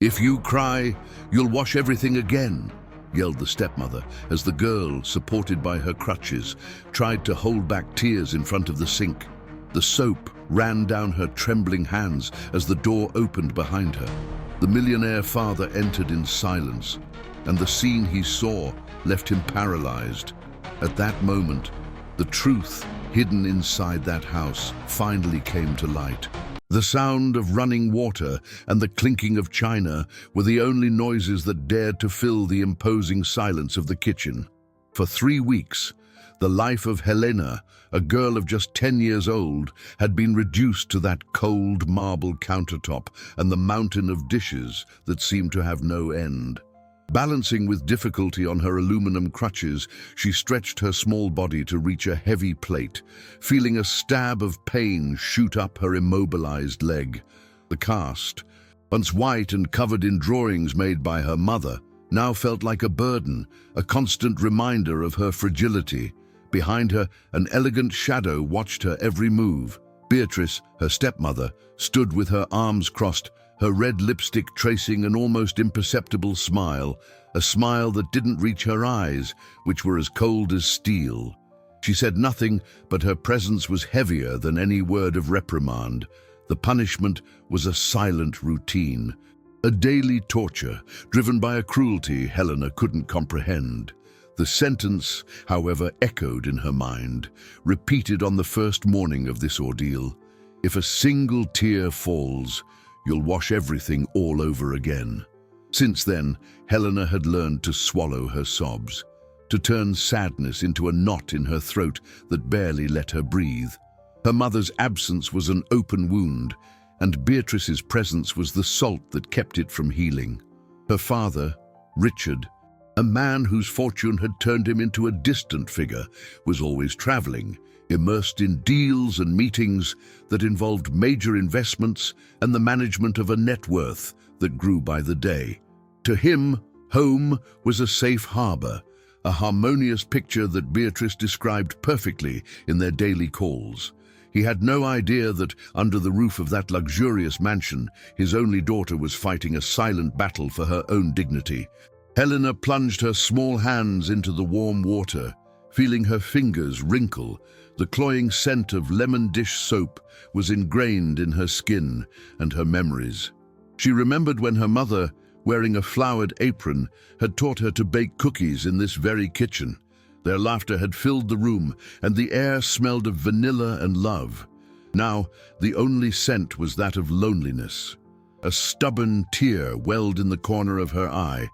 "If you cry, you'll wash everything again," yelled the stepmother as the girl, supported by her crutches, tried to hold back tears in front of the sink. The soap ran down her trembling hands as the door opened behind her. The millionaire father entered in silence, and the scene he saw left him paralyzed. At that moment, the truth hidden inside that house finally came to light. The sound of running water and the clinking of china were the only noises that dared to fill the imposing silence of the kitchen. For 3 weeks, the life of Helena, a girl of just 10 years old, had been reduced to that cold marble countertop and the mountain of dishes that seemed to have no end. Balancing with difficulty on her aluminum crutches, she stretched her small body to reach a heavy plate, feeling a stab of pain shoot up her immobilized leg. The cast, once white and covered in drawings made by her mother, now felt like a burden, a constant reminder of her fragility. Behind her, an elegant shadow watched her every move. Beatrice, her stepmother, stood with her arms crossed, her red lipstick tracing an almost imperceptible smile, a smile that didn't reach her eyes, which were as cold as steel. She said nothing, but her presence was heavier than any word of reprimand. The punishment was a silent routine, a daily torture driven by a cruelty Helena couldn't comprehend. The sentence, however, echoed in her mind, repeated on the first morning of this ordeal. "If a single tear falls, you'll wash everything all over again." Since then, Helena had learned to swallow her sobs, to turn sadness into a knot in her throat that barely let her breathe. Her mother's absence was an open wound, and Beatrice's presence was the salt that kept it from healing. Her father, Richard, a man whose fortune had turned him into a distant figure, was always traveling, immersed in deals and meetings that involved major investments and the management of a net worth that grew by the day. To him, home was a safe harbor, a harmonious picture that Beatrice described perfectly in their daily calls. He had no idea that, under the roof of that luxurious mansion, his only daughter was fighting a silent battle for her own dignity. Helena plunged her small hands into the warm water, feeling her fingers wrinkle. The cloying scent of lemon dish soap was ingrained in her skin and her memories. She remembered when her mother, wearing a flowered apron, had taught her to bake cookies in this very kitchen. Their laughter had filled the room, and the air smelled of vanilla and love. Now, the only scent was that of loneliness. A stubborn tear welled in the corner of her eye,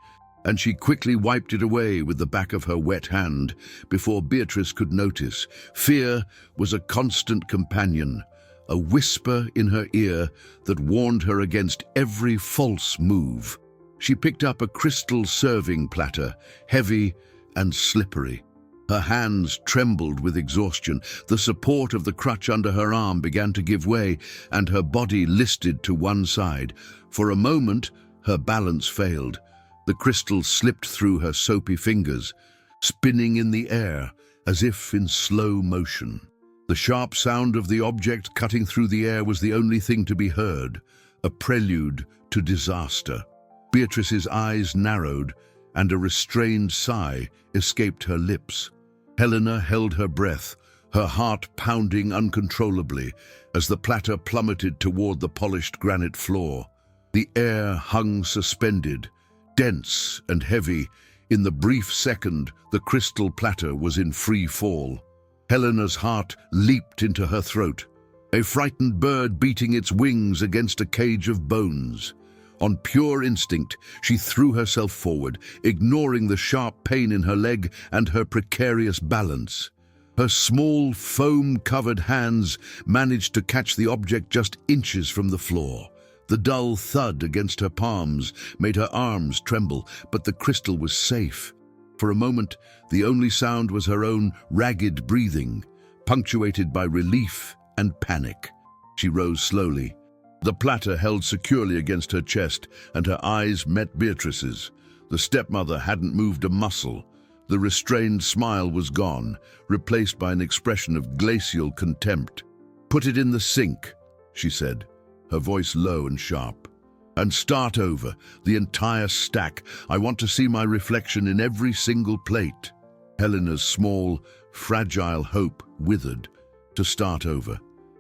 and she quickly wiped it away with the back of her wet hand before Beatrice could notice. Fear was a constant companion, a whisper in her ear that warned her against every false move. She picked up a crystal serving platter, heavy and slippery. Her hands trembled with exhaustion. The support of the crutch under her arm began to give way, and her body listed to one side. For a moment, her balance failed. The crystal slipped through her soapy fingers, spinning in the air as if in slow motion. The sharp sound of the object cutting through the air was the only thing to be heard, a prelude to disaster. Beatrice's eyes narrowed, and a restrained sigh escaped her lips. Helena held her breath, her heart pounding uncontrollably as the platter plummeted toward the polished granite floor. The air hung suspended, dense and heavy. In the brief second, the crystal platter was in free fall. Helena's heart leaped into her throat, a frightened bird beating its wings against a cage of bones. On pure instinct, she threw herself forward, ignoring the sharp pain in her leg and her precarious balance. Her small, foam-covered hands managed to catch the object just inches from the floor. The dull thud against her palms made her arms tremble, but the crystal was safe. For a moment, the only sound was her own ragged breathing, punctuated by relief and panic. She rose slowly. The platter held securely against her chest, and her eyes met Beatrice's. The stepmother hadn't moved a muscle. The restrained smile was gone, replaced by an expression of glacial contempt. "Put it in the sink," she said, her voice low and sharp. And start over, the entire stack. I want to see my reflection in every single plate. Helena's small, fragile hope withered. To start over.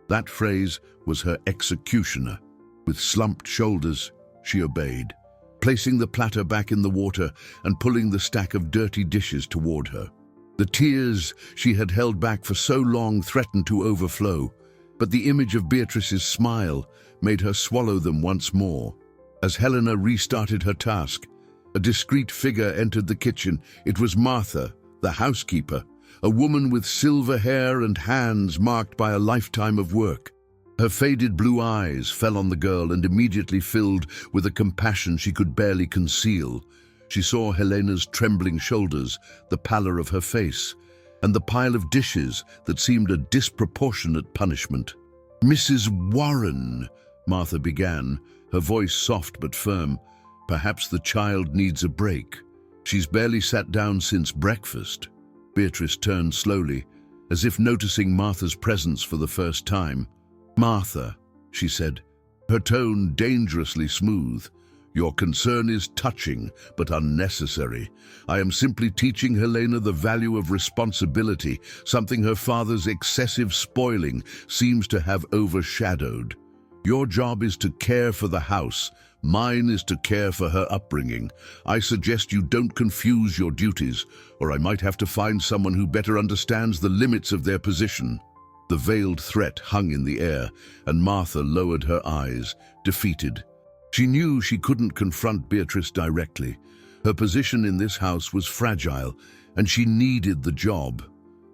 That phrase was her executioner. With slumped shoulders, she obeyed, placing the platter back in the water and pulling the stack of dirty dishes toward her. The tears she had held back for so long threatened to overflow, but the image of Beatrice's smile made her swallow them once more. As Helena restarted her task, a discreet figure entered the kitchen. It was Martha, the housekeeper, a woman with silver hair and hands marked by a lifetime of work. Her faded blue eyes fell on the girl and immediately filled with a compassion she could barely conceal. She saw Helena's trembling shoulders, the pallor of her face, and the pile of dishes that seemed a disproportionate punishment. "Mrs. Warren," Martha began, her voice soft but firm. "Perhaps the child needs a break. She's barely sat down since breakfast." Beatrice turned slowly, as if noticing Martha's presence for the first time. "Martha," she said, her tone dangerously smooth, "your concern is touching but unnecessary. I am simply teaching Helena the value of responsibility, something her father's excessive spoiling seems to have overshadowed. Your job is to care for the house. Mine is to care for her upbringing. I suggest you don't confuse your duties, or I might have to find someone who better understands the limits of their position." The veiled threat hung in the air, and Martha lowered her eyes, defeated. She knew she couldn't confront Beatrice directly. Her position in this house was fragile, and she needed the job.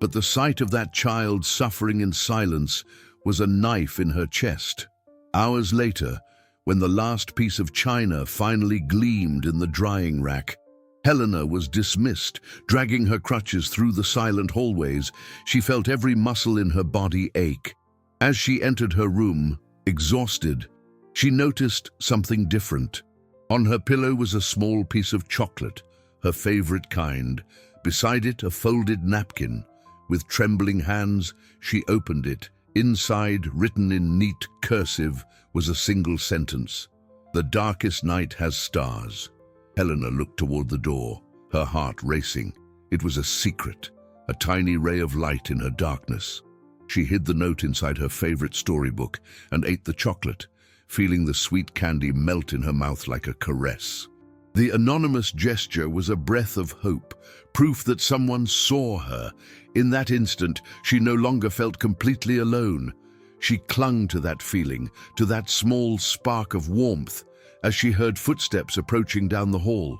But the sight of that child suffering in silence was a knife in her chest. Hours later, when the last piece of china finally gleamed in the drying rack, Helena was dismissed, dragging her crutches through the silent hallways. She felt every muscle in her body ache. As she entered her room, exhausted, she noticed something different. On her pillow was a small piece of chocolate, her favorite kind. Beside it, a folded napkin. With trembling hands, she opened it. Inside, written in neat cursive, was a single sentence: "The darkest night has stars." Helena looked toward the door, her heart racing. It was a secret, a tiny ray of light in her darkness. She hid the note inside her favorite storybook and ate the chocolate, feeling the sweet candy melt in her mouth like a caress. The anonymous gesture was a breath of hope, proof that someone saw her. In that instant, she no longer felt completely alone. She clung to that feeling, to that small spark of warmth, as she heard footsteps approaching down the hall.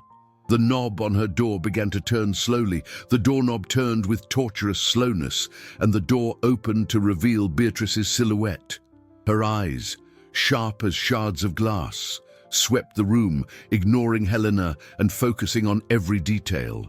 The knob on her door began to turn slowly. The doorknob turned with torturous slowness, and the door opened to reveal Beatrice's silhouette. Her eyes, sharp as shards of glass, swept the room, ignoring Helena and focusing on every detail,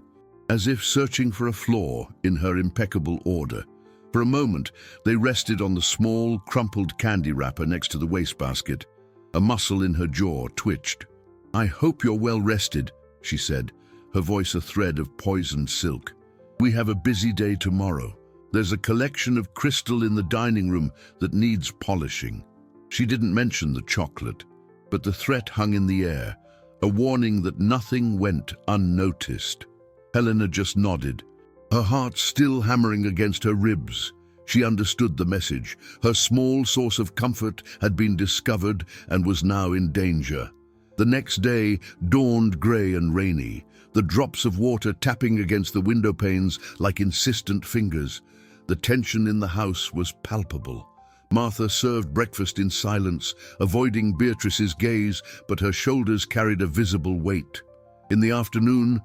as if searching for a flaw in her impeccable order. For a moment, they rested on the small, crumpled candy wrapper next to the wastebasket. A muscle in her jaw twitched. "I hope you're well rested," she said, her voice a thread of poisoned silk. "We have a busy day tomorrow. There's a collection of crystal in the dining room that needs polishing." She didn't mention the chocolate, but the threat hung in the air, a warning that nothing went unnoticed. Helena just nodded, her heart still hammering against her ribs. She understood the message. Her small source of comfort had been discovered and was now in danger. The next day dawned grey and rainy, the drops of water tapping against the window panes like insistent fingers. The tension in the house was palpable. Martha served breakfast in silence, avoiding Beatrice's gaze, but her shoulders carried a visible weight. In the afternoon,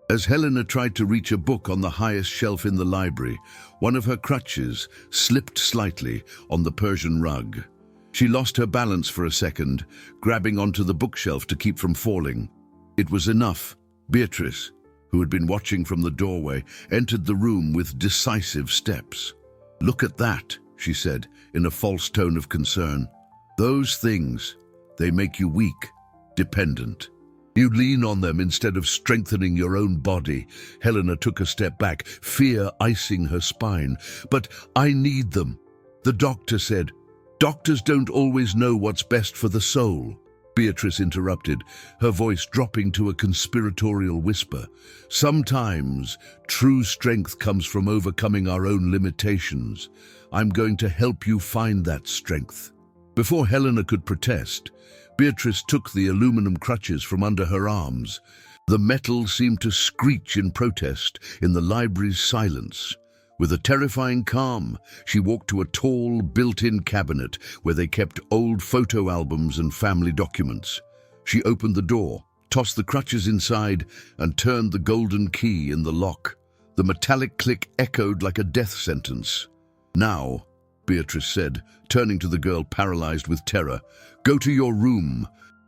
as Helena tried to reach a book on the highest shelf in the library, one of her crutches slipped slightly on the Persian rug. She lost her balance for a second, grabbing onto the bookshelf to keep from falling. It was enough. Beatrice, who had been watching from the doorway, entered the room with decisive steps. "Look at that," she said, in a false tone of concern. "Those things, they make you weak, dependent. You lean on them instead of strengthening your own body." Helena took a step back, fear icing her spine. "But I need them," the doctor said. "Doctors don't always know what's best for the soul." Beatrice interrupted, her voice dropping to a conspiratorial whisper. Sometimes true strength comes from overcoming our own limitations. I'm going to help you find that strength. Before Helena could protest, Beatrice took the aluminum crutches from under her arms. The metal seemed to screech in protest in the library's silence. With a terrifying calm, she walked to a tall, built-in cabinet where they kept old photo albums and family documents. She opened the door, tossed the crutches inside, and turned the golden key in the lock. The metallic click echoed like a death sentence. "Now," Beatrice said, turning to the girl paralyzed with terror, "go to your room.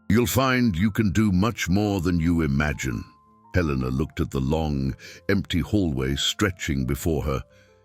You'll find you can do much more than you imagine." Helena looked at the long, empty hallway stretching before her.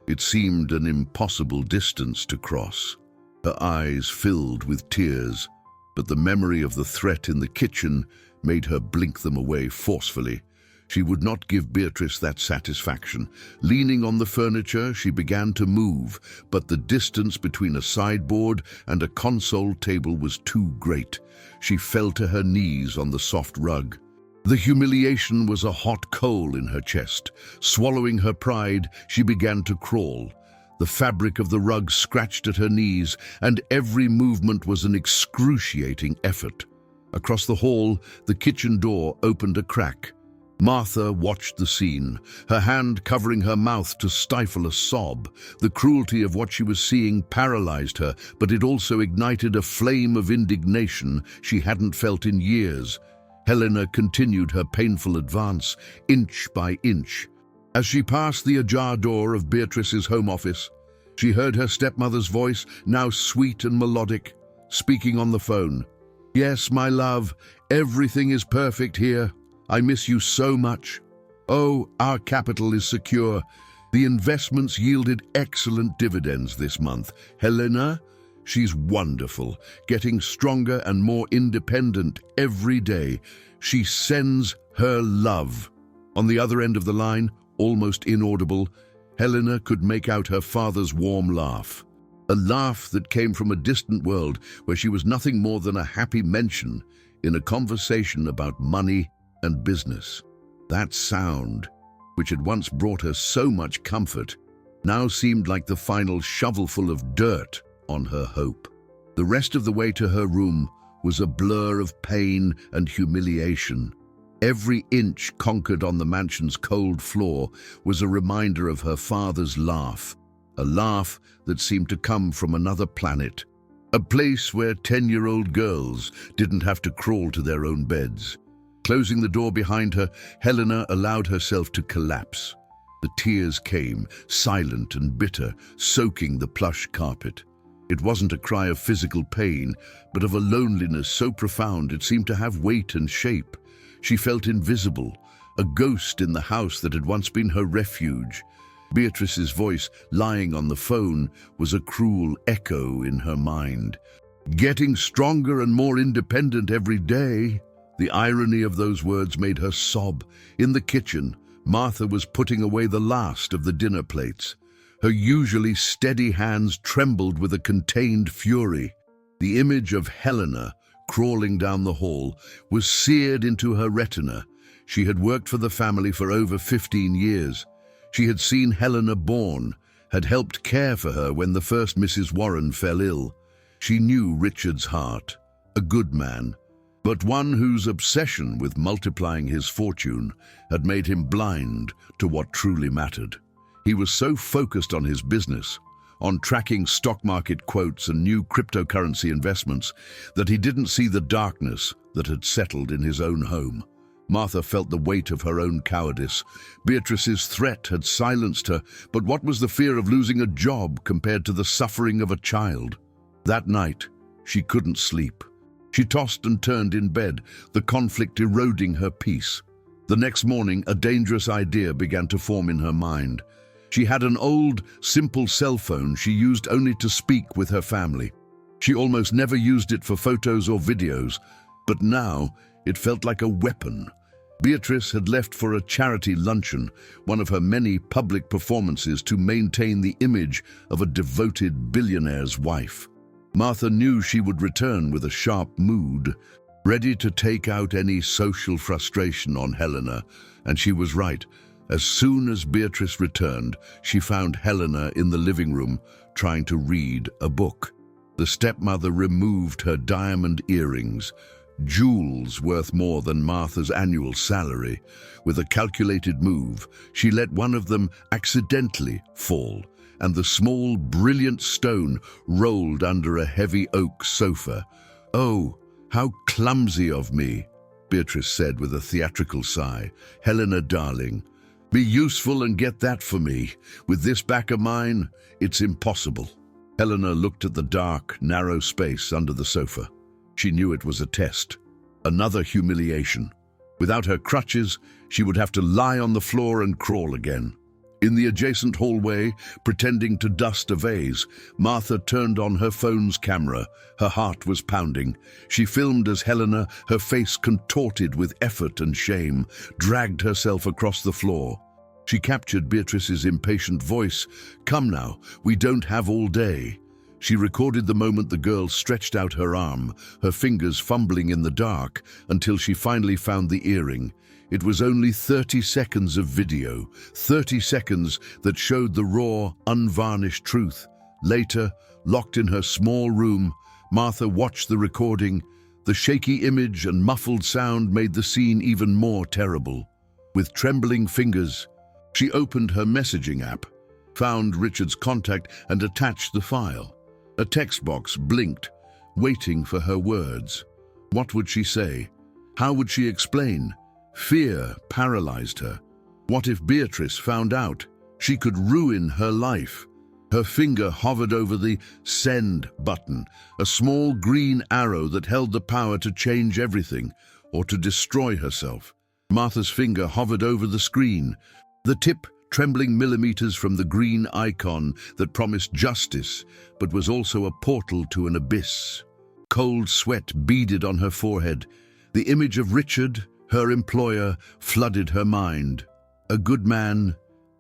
It seemed an impossible distance to cross. Her eyes filled with tears, but the memory of the threat in the kitchen made her blink them away forcefully. She would not give Beatrice that satisfaction. Leaning on the furniture, she began to move, but the distance between a sideboard and a console table was too great. She fell to her knees on the soft rug. The humiliation was a hot coal in her chest. Swallowing her pride, she began to crawl. The fabric of the rug scratched at her knees, and every movement was an excruciating effort. Across the hall, the kitchen door opened a crack. Martha watched the scene, her hand covering her mouth to stifle a sob. The cruelty of what she was seeing paralyzed her, but it also ignited a flame of indignation she hadn't felt in years. Helena continued her painful advance, inch by inch. As she passed the ajar door of Beatrice's home office, she heard her stepmother's voice, now sweet and melodic, speaking on the phone. "Yes, my love, everything is perfect here. I miss you so much. Oh, our capital is secure. The investments yielded excellent dividends this month. Helena, she's wonderful, getting stronger and more independent every day. She sends her love." On the other end of the line, almost inaudible, Helena could make out her father's warm laugh. A laugh that came from a distant world where she was nothing more than a happy mention in a conversation about money and business. That sound, which had once brought her so much comfort, now seemed like the final shovelful of dirt on her hope. The rest of the way to her room was a blur of pain and humiliation. Every inch conquered on the mansion's cold floor was a reminder of her father's laugh, a laugh that seemed to come from another planet, a place where 10-year-old girls didn't have to crawl to their own beds. Closing the door behind her, Helena allowed herself to collapse. The tears came, silent and bitter, soaking the plush carpet. It wasn't a cry of physical pain, but of a loneliness so profound it seemed to have weight and shape. She felt invisible, a ghost in the house that had once been her refuge. Beatrice's voice, lying on the phone, was a cruel echo in her mind. "Getting stronger and more independent every day." The irony of those words made her sob. In the kitchen, Martha was putting away the last of the dinner plates. Her usually steady hands trembled with a contained fury. The image of Helena, crawling down the hall, was seared into her retina. She had worked for the family for over 15 years. She had seen Helena born, had helped care for her when the first Mrs. Warren fell ill. She knew Richard's heart, a good man, but one whose obsession with multiplying his fortune had made him blind to what truly mattered. He was so focused on his business, on tracking stock market quotes and new cryptocurrency investments, that he didn't see the darkness that had settled in his own home. Martha felt the weight of her own cowardice. Beatrice's threat had silenced her, but what was the fear of losing a job compared to the suffering of a child? That night, she couldn't sleep. She tossed and turned in bed, the conflict eroding her peace. The next morning, a dangerous idea began to form in her mind. She had an old, simple cell phone she used only to speak with her family. She almost never used it for photos or videos, but now it felt like a weapon. Beatrice had left for a charity luncheon, one of her many public performances to maintain the image of a devoted billionaire's wife. Martha knew she would return with a sharp mood. ready to take out any social frustration on Helena, and she was right. As soon as Beatrice returned, she found Helena in the living room trying to read a book. The stepmother removed her diamond earrings, jewels worth more than Martha's annual salary. With a calculated move, she let one of them accidentally fall, and the small, brilliant stone rolled under a heavy oak sofa. "Oh, how clumsy of me," Beatrice said with a theatrical sigh. "Helena, darling, be useful and get that for me. With this back of mine, it's impossible." Helena looked at the dark, narrow space under the sofa. She knew it was a test. Another humiliation. Without her crutches, she would have to lie on the floor and crawl again. In the adjacent hallway, pretending to dust a vase, Martha turned on her phone's camera. Her heart was pounding. She filmed as Helena, her face contorted with effort and shame, dragged herself across the floor. She captured Beatrice's impatient voice. "Come now, we don't have all day." She recorded the moment the girl stretched out her arm, her fingers fumbling in the dark, until she finally found the earring. It was only 30 seconds of video, 30 seconds that showed the raw, unvarnished truth. Later, locked in her small room, Martha watched the recording. The shaky image and muffled sound made the scene even more terrible. With trembling fingers, she opened her messaging app, found Richard's contact, and attached the file. A text box blinked, waiting for her words. What would she say? How would she explain? Fear paralyzed her. What if Beatrice found out? She could ruin her life. Her finger hovered over the send button, a small green arrow that held the power to change everything or to destroy herself. Martha's finger hovered over the screen, the tip trembling millimeters from the green icon that promised justice, but was also a portal to an abyss. Cold sweat beaded on her forehead. The image of Richard, her employer, flooded her mind. A good man,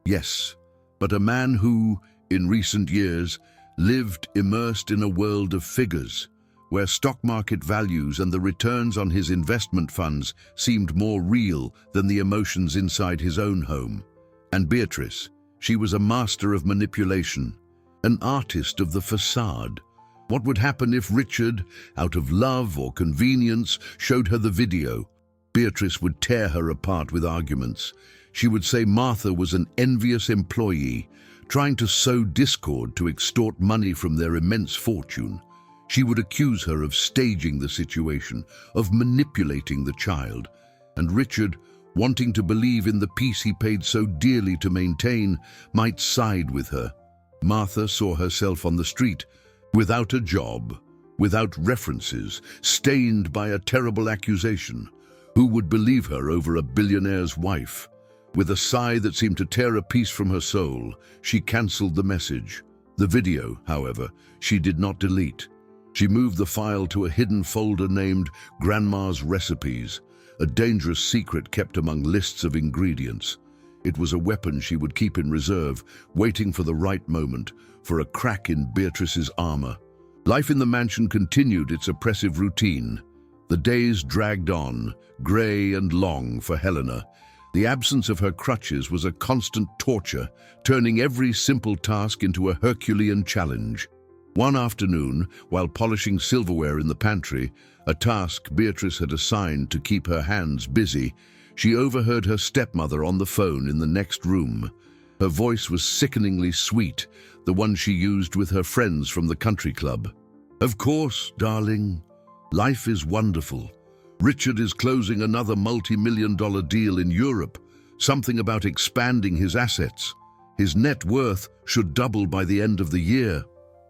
yes, but a man who, in recent years, lived immersed in a world of figures, where stock market values and the returns on his investment funds seemed more real than the emotions inside his own home. And Beatrice, she was a master of manipulation, an artist of the facade. What would happen if Richard, out of love or convenience, showed her the video? Beatrice would tear her apart with arguments. She would say Martha was an envious employee, trying to sow discord to extort money from their immense fortune. She would accuse her of staging the situation, of manipulating the child. And Richard, wanting to believe in the peace he paid so dearly to maintain, might side with her. Martha saw herself on the street, without a job, without references, stained by a terrible accusation. Who would believe her over a billionaire's wife? With a sigh that seemed to tear a piece from her soul, she cancelled the message. The video, however, she did not delete. She moved the file to a hidden folder named Grandma's Recipes, a dangerous secret kept among lists of ingredients. It was a weapon she would keep in reserve, waiting for the right moment, for a crack in Beatrice's armor. Life in the mansion continued its oppressive routine. The days dragged on, grey and long for Helena. The absence of her crutches was a constant torture, turning every simple task into a Herculean challenge. One afternoon, while polishing silverware in the pantry, a task Beatrice had assigned to keep her hands busy, she overheard her stepmother on the phone in the next room. Her voice was sickeningly sweet, the one she used with her friends from the country club. "Of course, darling. Life is wonderful. Richard is closing another multi-million-dollar deal in Europe, something about expanding his assets. His net worth should double by the end of the year."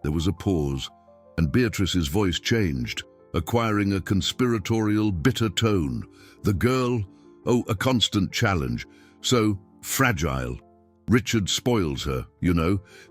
There was a pause, and Beatrice's voice changed, acquiring a conspiratorial, bitter tone. The girl, a constant challenge, so fragile. Richard spoils her,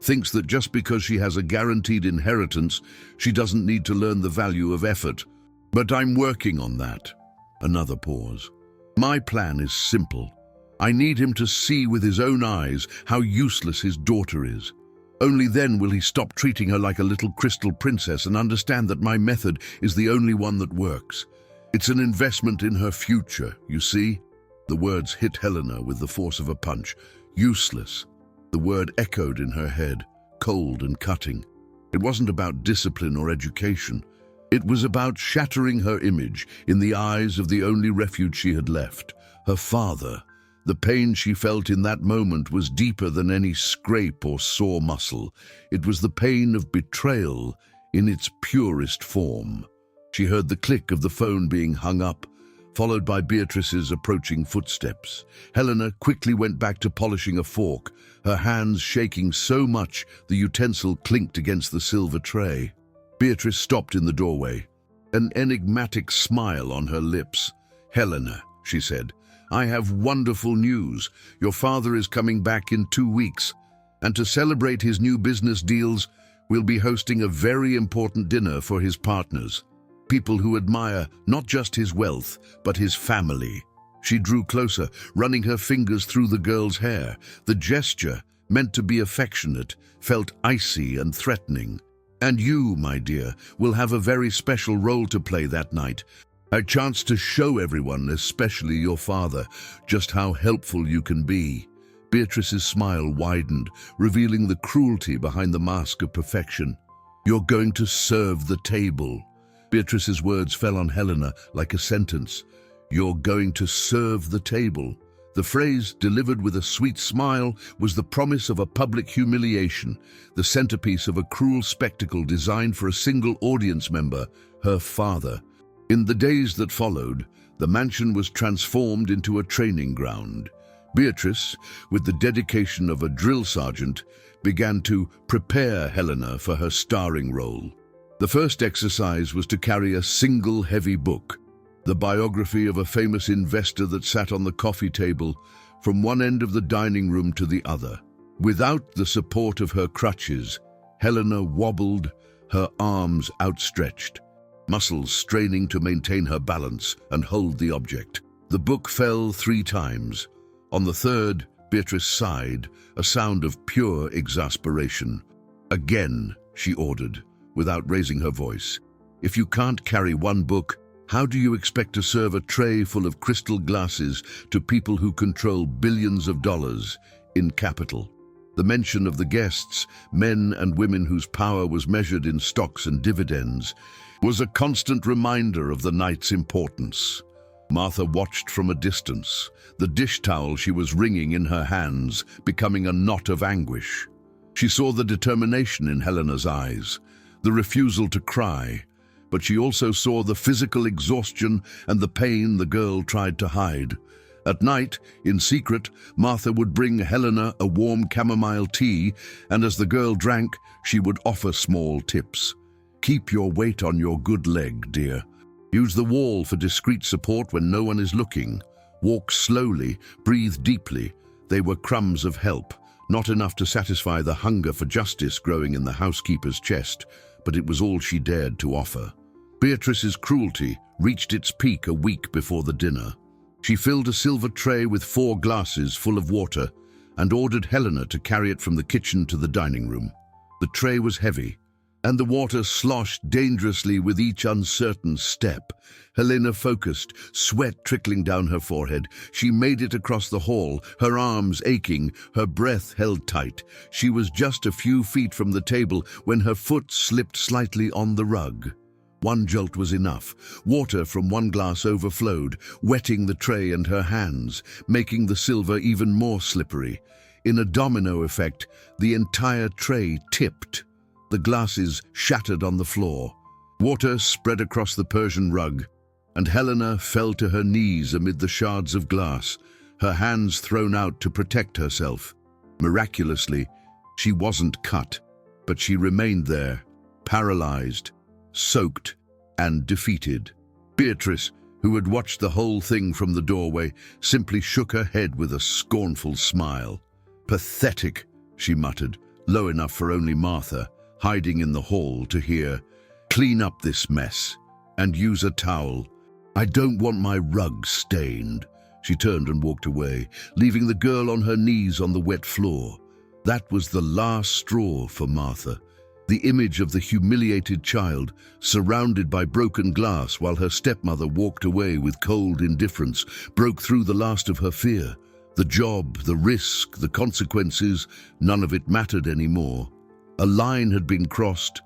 thinks that just because she has a guaranteed inheritance, she doesn't need to learn the value of effort. But I'm working on that. Another pause. My plan is simple. I need him to see with his own eyes how useless his daughter is. Only then will he stop treating her like a little crystal princess and understand that my method is the only one that works. It's an investment in her future, you see? The words hit Helena with the force of a punch. Useless. The word echoed in her head, cold and cutting. It wasn't about discipline or education. It was about shattering her image in the eyes of the only refuge she had left, her father. The pain she felt in that moment was deeper than any scrape or sore muscle. It was the pain of betrayal in its purest form. She heard the click of the phone being hung up, followed by Beatrice's approaching footsteps. Helena quickly went back to polishing a fork, her hands shaking so much the utensil clinked against the silver tray. Beatrice stopped in the doorway, an enigmatic smile on her lips. "Helena," she said, "I have wonderful news. Your father is coming back in 2 weeks, and to celebrate his new business deals, we'll be hosting a very important dinner for his partners. People who admire not just his wealth, but his family." She drew closer, running her fingers through the girl's hair. The gesture, meant to be affectionate, felt icy and threatening. "And you, my dear, will have a very special role to play that night. A chance to show everyone, especially your father, just how helpful you can be." Beatrice's smile widened, revealing the cruelty behind the mask of perfection. "You're going to serve the table." Beatrice's words fell on Helena like a sentence. "You're going to serve the table." The phrase, delivered with a sweet smile, was the promise of a public humiliation, the centerpiece of a cruel spectacle designed for a single audience member, her father. In the days that followed, the mansion was transformed into a training ground. Beatrice, with the dedication of a drill sergeant, began to prepare Helena for her starring role. The first exercise was to carry a single heavy book, the biography of a famous investor that sat on the coffee table from one end of the dining room to the other. Without the support of her crutches, Helena wobbled, her arms outstretched, muscles straining to maintain her balance and hold the object. The book fell 3 times. On the third, Beatrice sighed, a sound of pure exasperation. "Again," she ordered, without raising her voice. "If you can't carry one book, how do you expect to serve a tray full of crystal glasses to people who control billions of dollars in capital?" The mention of the guests, men and women whose power was measured in stocks and dividends, was a constant reminder of the night's importance. Martha watched from a distance, the dish towel she was wringing in her hands becoming a knot of anguish. She saw the determination in Helena's eyes, the refusal to cry, but she also saw the physical exhaustion and the pain the girl tried to hide. At night, in secret, Martha would bring Helena a warm chamomile tea, and as the girl drank, she would offer small tips. "Keep your weight on your good leg, dear. Use the wall for discreet support when no one is looking. Walk slowly, breathe deeply." They were crumbs of help, not enough to satisfy the hunger for justice growing in the housekeeper's chest, but it was all she dared to offer. Beatrice's cruelty reached its peak a week before the dinner. She filled a silver tray with 4 glasses full of water and ordered Helena to carry it from the kitchen to the dining room. The tray was heavy, and the water sloshed dangerously with each uncertain step. Helena focused, sweat trickling down her forehead. She made it across the hall, her arms aching, her breath held tight. She was just a few feet from the table when her foot slipped slightly on the rug. One jolt was enough. Water from one glass overflowed, wetting the tray and her hands, making the silver even more slippery. In a domino effect, the entire tray tipped. The glasses shattered on the floor. Water spread across the Persian rug, and Helena fell to her knees amid the shards of glass, her hands thrown out to protect herself. Miraculously, she wasn't cut, but she remained there, paralyzed, soaked, and defeated. Beatrice, who had watched the whole thing from the doorway, simply shook her head with a scornful smile. "Pathetic," she muttered, low enough for only Martha, hiding in the hall, to hear. "Clean up this mess, and use a towel. I don't want my rug stained." She turned and walked away, leaving the girl on her knees on the wet floor. That was the last straw for Martha. The image of the humiliated child, surrounded by broken glass while her stepmother walked away with cold indifference, broke through the last of her fear. The job, the risk, the consequences, none of it mattered anymore. A line had been crossed,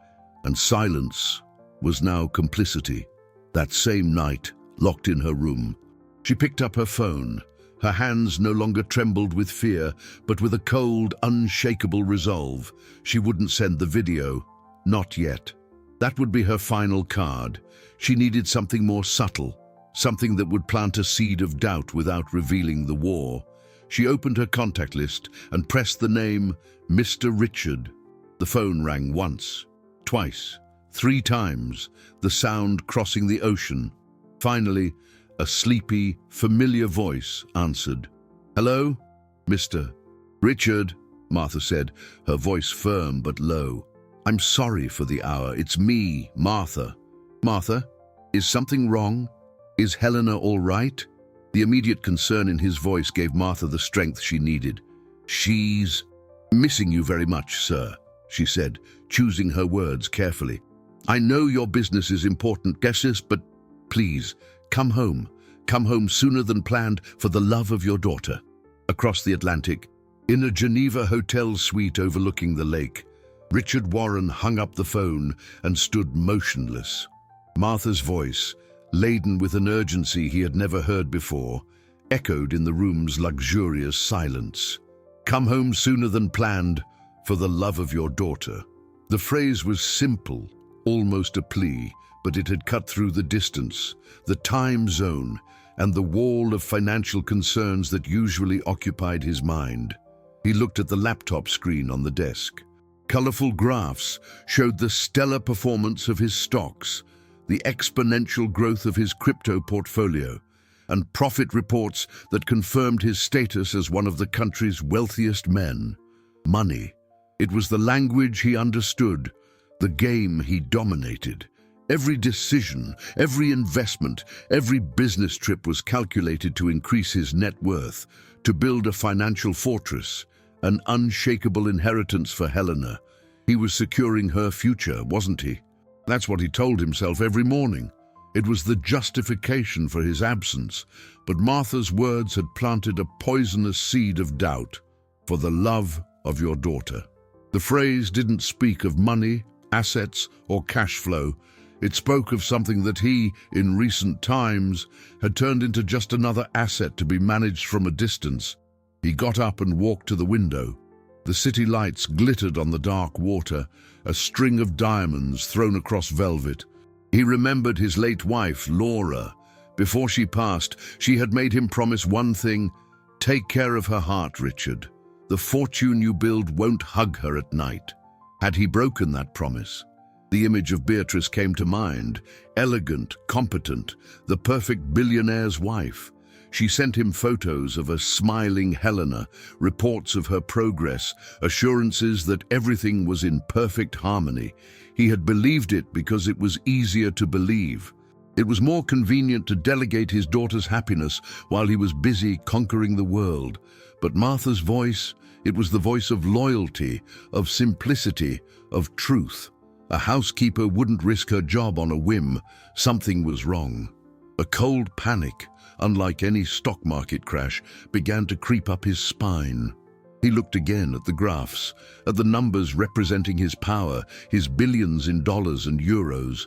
and silence was now complicity. That same night, locked in her room, she picked up her phone. Her hands no longer trembled with fear, but with a cold, unshakable resolve. She wouldn't send the video. Not yet. That would be her final card. She needed something more subtle, something that would plant a seed of doubt without revealing the war. She opened her contact list and pressed the name Mr. Richard. The phone rang once, twice, 3 times, the sound crossing the ocean. Finally, a sleepy, familiar voice answered. "Hello, Mr. Richard," Martha said, her voice firm but low. "I'm sorry for the hour. It's me, Martha." "Martha, is something wrong? Is Helena all right?" The immediate concern in his voice gave Martha the strength she needed. "She's missing you very much, sir," she said, choosing her words carefully. "I know your business is important, guesses, but please, come home. Come home sooner than planned for the love of your daughter." Across the Atlantic, in a Geneva hotel suite overlooking the lake, Richard Warren hung up the phone and stood motionless. Martha's voice, laden with an urgency he had never heard before, echoed in the room's luxurious silence. "Come home sooner than planned for the love of your daughter." The phrase was simple, almost a plea, but it had cut through the distance, the time zone, and the wall of financial concerns that usually occupied his mind. He looked at the laptop screen on the desk. Colorful graphs showed the stellar performance of his stocks, the exponential growth of his crypto portfolio, and profit reports that confirmed his status as one of the country's wealthiest men. Money. It was the language he understood, the game he dominated. Every decision, every investment, every business trip was calculated to increase his net worth, to build a financial fortress, an unshakable inheritance for Helena. He was securing her future, wasn't he? That's what he told himself every morning. It was the justification for his absence, but Martha's words had planted a poisonous seed of doubt. "For the love of your daughter." The phrase didn't speak of money, assets, or cash flow. It spoke of something that he, in recent times, had turned into just another asset to be managed from a distance. He got up and walked to the window. The city lights glittered on the dark water, a string of diamonds thrown across velvet. He remembered his late wife, Laura. Before she passed, she had made him promise one thing: take care of her heart, Richard. The fortune you build won't hug her at night. Had he broken that promise? The image of Beatrice came to mind, elegant, competent, the perfect billionaire's wife. She sent him photos of a smiling Helena, reports of her progress, assurances that everything was in perfect harmony. He had believed it because it was easier to believe. It was more convenient to delegate his daughter's happiness while he was busy conquering the world. But Martha's voice, it was the voice of loyalty, of simplicity, of truth. A housekeeper wouldn't risk her job on a whim. Something was wrong. A cold panic, unlike any stock market crash, began to creep up his spine. He looked again at the graphs, at the numbers representing his power, his billions in dollars and euros.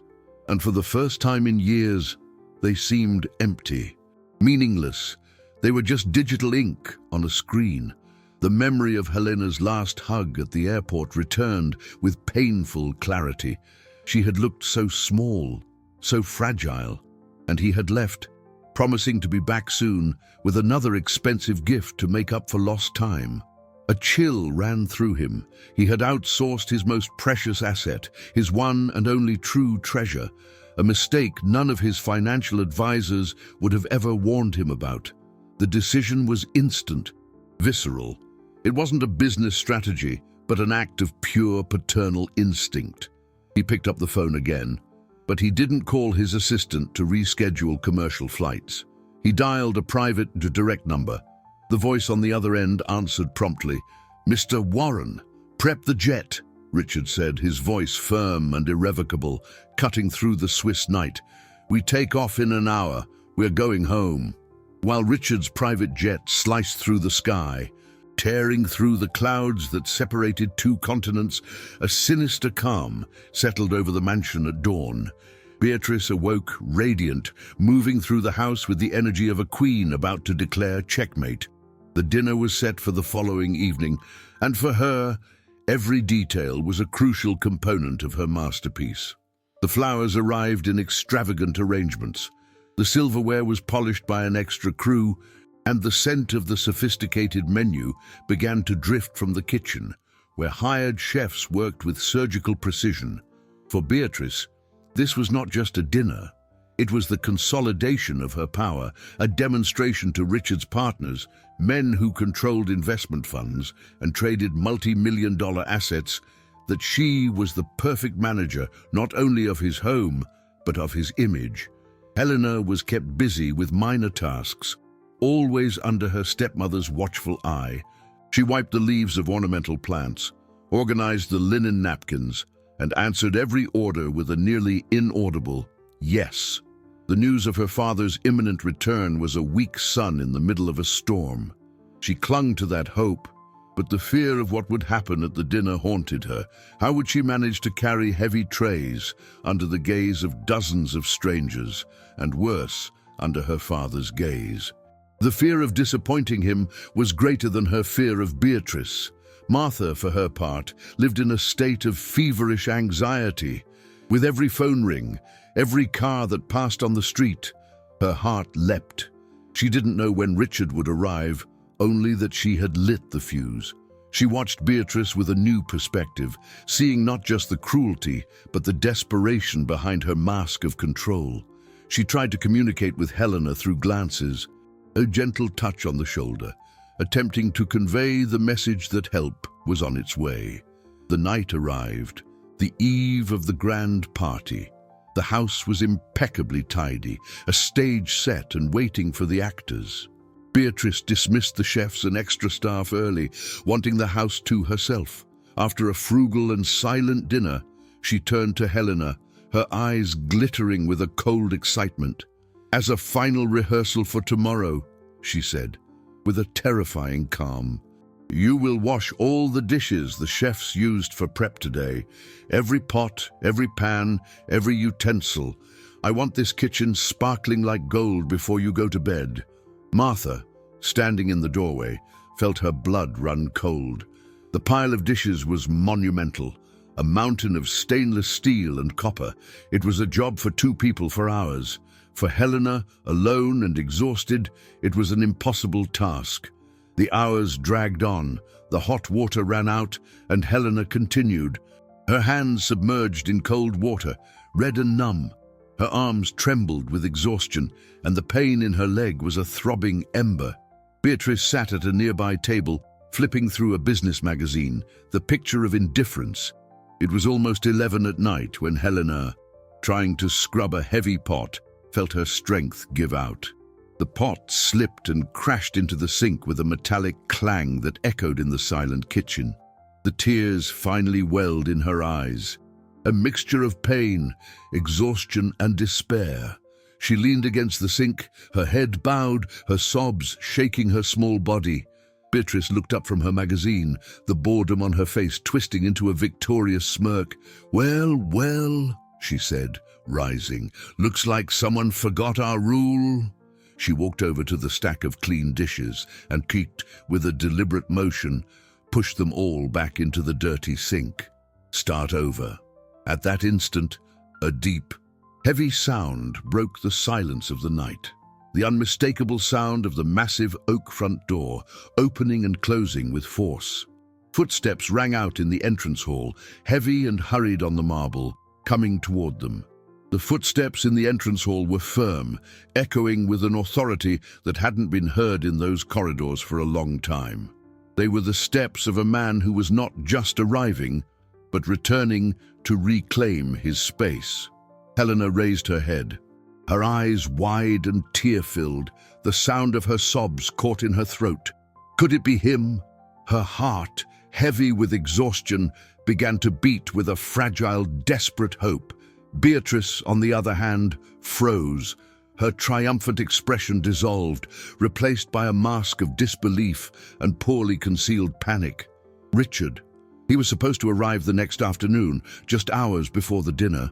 And for the first time in years, they seemed empty, meaningless. They were just digital ink on a screen. The memory of Helena's last hug at the airport returned with painful clarity. She had looked so small, so fragile, and he had left, promising to be back soon with another expensive gift to make up for lost time. A chill ran through him. He had outsourced his most precious asset, his one and only true treasure, a mistake none of his financial advisors would have ever warned him about. The decision was instant, visceral. It wasn't a business strategy, but an act of pure paternal instinct. He picked up the phone again, but he didn't call his assistant to reschedule commercial flights. He dialed a private direct number. The voice on the other end answered promptly. "Mr. Warren, prep the jet." Richard said, his voice firm and irrevocable, cutting through the Swiss night. "We take off in an hour. We're going home." While Richard's private jet sliced through the sky, tearing through the clouds that separated two continents, a sinister calm settled over the mansion at dawn. Beatrice awoke radiant, moving through the house with the energy of a queen about to declare checkmate. The dinner was set for the following evening, and for her, every detail was a crucial component of her masterpiece. The flowers arrived in extravagant arrangements. The silverware was polished by an extra crew, and the scent of the sophisticated menu began to drift from the kitchen, where hired chefs worked with surgical precision. For Beatrice, this was not just a dinner. It was the consolidation of her power, a demonstration to Richard's partners, men who controlled investment funds and traded multi-million-dollar assets, that she was the perfect manager not only of his home, but of his image. Helena was kept busy with minor tasks, always under her stepmother's watchful eye. She wiped the leaves of ornamental plants, organized the linen napkins, and answered every order with a nearly inaudible yes. The news of her father's imminent return was a weak sun in the middle of a storm. She clung to that hope, but the fear of what would happen at the dinner haunted her. How would she manage to carry heavy trays under the gaze of dozens of strangers, and worse, under her father's gaze? The fear of disappointing him was greater than her fear of Beatrice. Martha, for her part, lived in a state of feverish anxiety. With every phone ring, every car that passed on the street, her heart leapt. She didn't know when Richard would arrive, only that she had lit the fuse. She watched Beatrice with a new perspective, seeing not just the cruelty, but the desperation behind her mask of control. She tried to communicate with Helena through glances, a gentle touch on the shoulder, attempting to convey the message that help was on its way. The night arrived, the eve of the grand party. The house was impeccably tidy, a stage set and waiting for the actors. Beatrice dismissed the chefs and extra staff early, wanting the house to herself. After a frugal and silent dinner, she turned to Helena, her eyes glittering with a cold excitement. "As a final rehearsal for tomorrow," she said, with a terrifying calm, "you will wash all the dishes the chefs used for prep today. Every pot, every pan, every utensil. I want this kitchen sparkling like gold before you go to bed." Martha, standing in the doorway, felt her blood run cold. The pile of dishes was monumental, a mountain of stainless steel and copper. It was a job for two people for hours. For Helena, alone and exhausted, it was an impossible task. The hours dragged on, the hot water ran out, and Helena continued. Her hands submerged in cold water, red and numb. Her arms trembled with exhaustion, and the pain in her leg was a throbbing ember. Beatrice sat at a nearby table, flipping through a business magazine, the picture of indifference. It was almost 11 at night when Helena, trying to scrub a heavy pot, felt her strength give out. The pot slipped and crashed into the sink with a metallic clang that echoed in the silent kitchen. The tears finally welled in her eyes, a mixture of pain, exhaustion, and despair. She leaned against the sink, her head bowed, her sobs shaking her small body. Beatrice looked up from her magazine, the boredom on her face twisting into a victorious smirk. "Well, well," she said, rising. "Looks like someone forgot our rule." She walked over to the stack of clean dishes and kicked, with a deliberate motion, pushed them all back into the dirty sink. "Start over." At that instant, a deep, heavy sound broke the silence of the night. The unmistakable sound of the massive oak front door, opening and closing with force. Footsteps rang out in the entrance hall, heavy and hurried on the marble, coming toward them. The footsteps in the entrance hall were firm, echoing with an authority that hadn't been heard in those corridors for a long time. They were the steps of a man who was not just arriving, but returning to reclaim his space. Helena raised her head, her eyes wide and tear-filled, the sound of her sobs caught in her throat. Could it be him? Her heart, heavy with exhaustion, began to beat with a fragile, desperate hope. Beatrice, on the other hand, froze. Her triumphant expression dissolved, replaced by a mask of disbelief and poorly concealed panic. Richard. He was supposed to arrive the next afternoon, just hours before the dinner.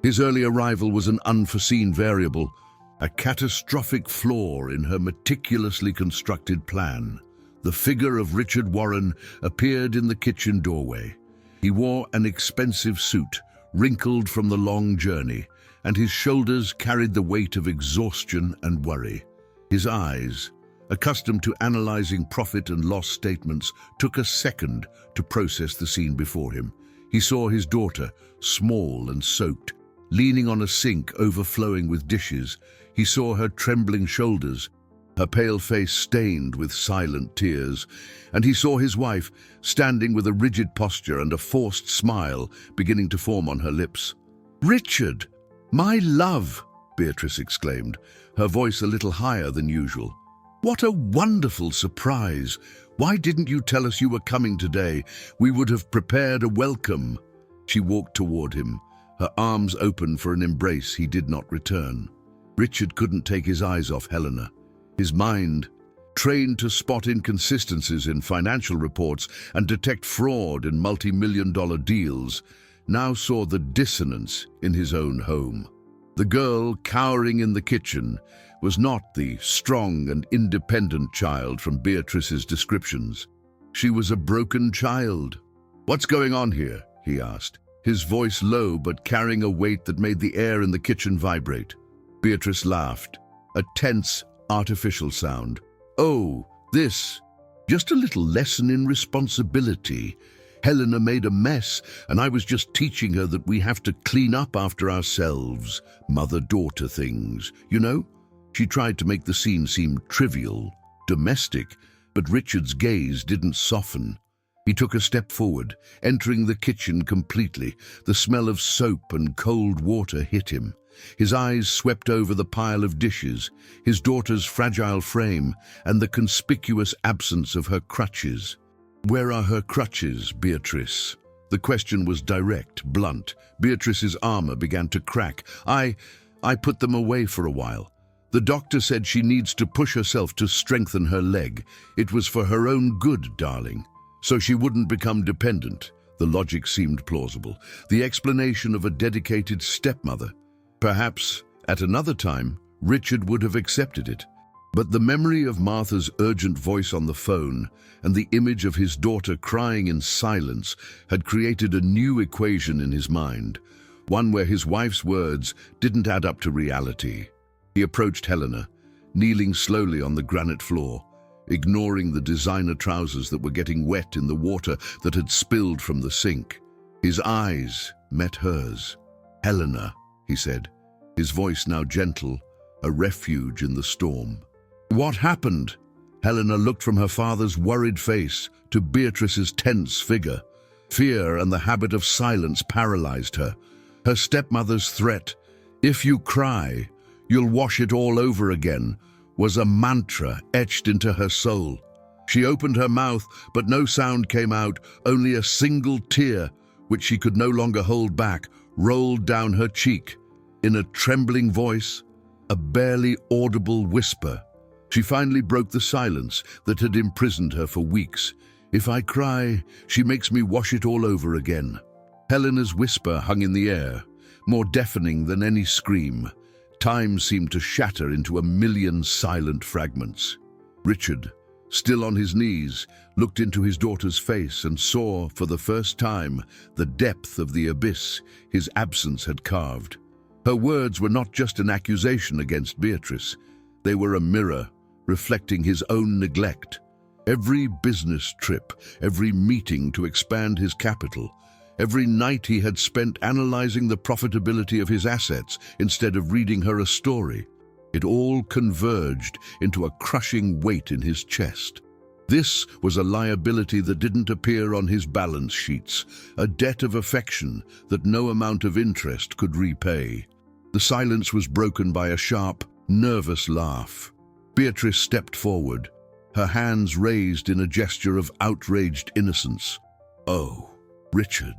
His early arrival was an unforeseen variable, a catastrophic flaw in her meticulously constructed plan. The figure of Richard Warren appeared in the kitchen doorway. He wore an expensive suit, wrinkled from the long journey, and his shoulders carried the weight of exhaustion and worry. His eyes, accustomed to analyzing profit and loss statements, took a second to process the scene before him. He saw his daughter, small and soaked, leaning on a sink overflowing with dishes. He saw her trembling shoulders, her pale face stained with silent tears, and he saw his wife standing with a rigid posture and a forced smile beginning to form on her lips. "Richard, my love!" Beatrice exclaimed, her voice a little higher than usual. "What a wonderful surprise! Why didn't you tell us you were coming today? We would have prepared a welcome." She walked toward him, her arms open for an embrace he did not return. Richard couldn't take his eyes off Helena. His mind, trained to spot inconsistencies in financial reports and detect fraud in multi-million-dollar deals, now saw the dissonance in his own home. The girl cowering in the kitchen was not the strong and independent child from Beatrice's descriptions. She was a broken child. "What's going on here?" he asked, his voice low but carrying a weight that made the air in the kitchen vibrate. Beatrice laughed, a tense, artificial sound. "Oh, this, just a little lesson in responsibility. Helena made a mess, and I was just teaching her that we have to clean up after ourselves, mother-daughter things, you know?" She tried to make the scene seem trivial, domestic, but Richard's gaze didn't soften. He took a step forward, entering the kitchen completely. The smell of soap and cold water hit him. His eyes swept over the pile of dishes, his daughter's fragile frame, and the conspicuous absence of her crutches. "Where are her crutches, Beatrice?" The question was direct, blunt. Beatrice's armor began to crack. I put them away for a while. The doctor said she needs to push herself to strengthen her leg. It was for her own good, darling. So she wouldn't become dependent. The logic seemed plausible. The explanation of a dedicated stepmother. Perhaps, at another time, Richard would have accepted it. But the memory of Martha's urgent voice on the phone and the image of his daughter crying in silence had created a new equation in his mind, one where his wife's words didn't add up to reality. He approached Helena, kneeling slowly on the granite floor, ignoring the designer trousers that were getting wet in the water that had spilled from the sink. His eyes met hers. "Helena," he said, his voice now gentle, a refuge in the storm. "What happened?" Helena looked from her father's worried face to Beatrice's tense figure. Fear and the habit of silence paralyzed her. Her stepmother's threat, "If you cry, you'll wash it all over again," was a mantra etched into her soul. She opened her mouth, but no sound came out, only a single tear, which she could no longer hold back, rolled down her cheek. In a trembling voice, a barely audible whisper, she finally broke the silence that had imprisoned her for weeks. "If I cry, she makes me wash it all over again." Helena's whisper hung in the air, more deafening than any scream. Time seemed to shatter into a million silent fragments. Richard, still on his knees, looked into his daughter's face and saw, for the first time, the depth of the abyss his absence had carved. Her words were not just an accusation against Beatrice. They were a mirror, reflecting his own neglect. Every business trip, every meeting to expand his capital, every night he had spent analyzing the profitability of his assets instead of reading her a story. It all converged into a crushing weight in his chest. This was a liability that didn't appear on his balance sheets, a debt of affection that no amount of interest could repay. The silence was broken by a sharp, nervous laugh. Beatrice stepped forward, her hands raised in a gesture of outraged innocence. "Oh," "Richard,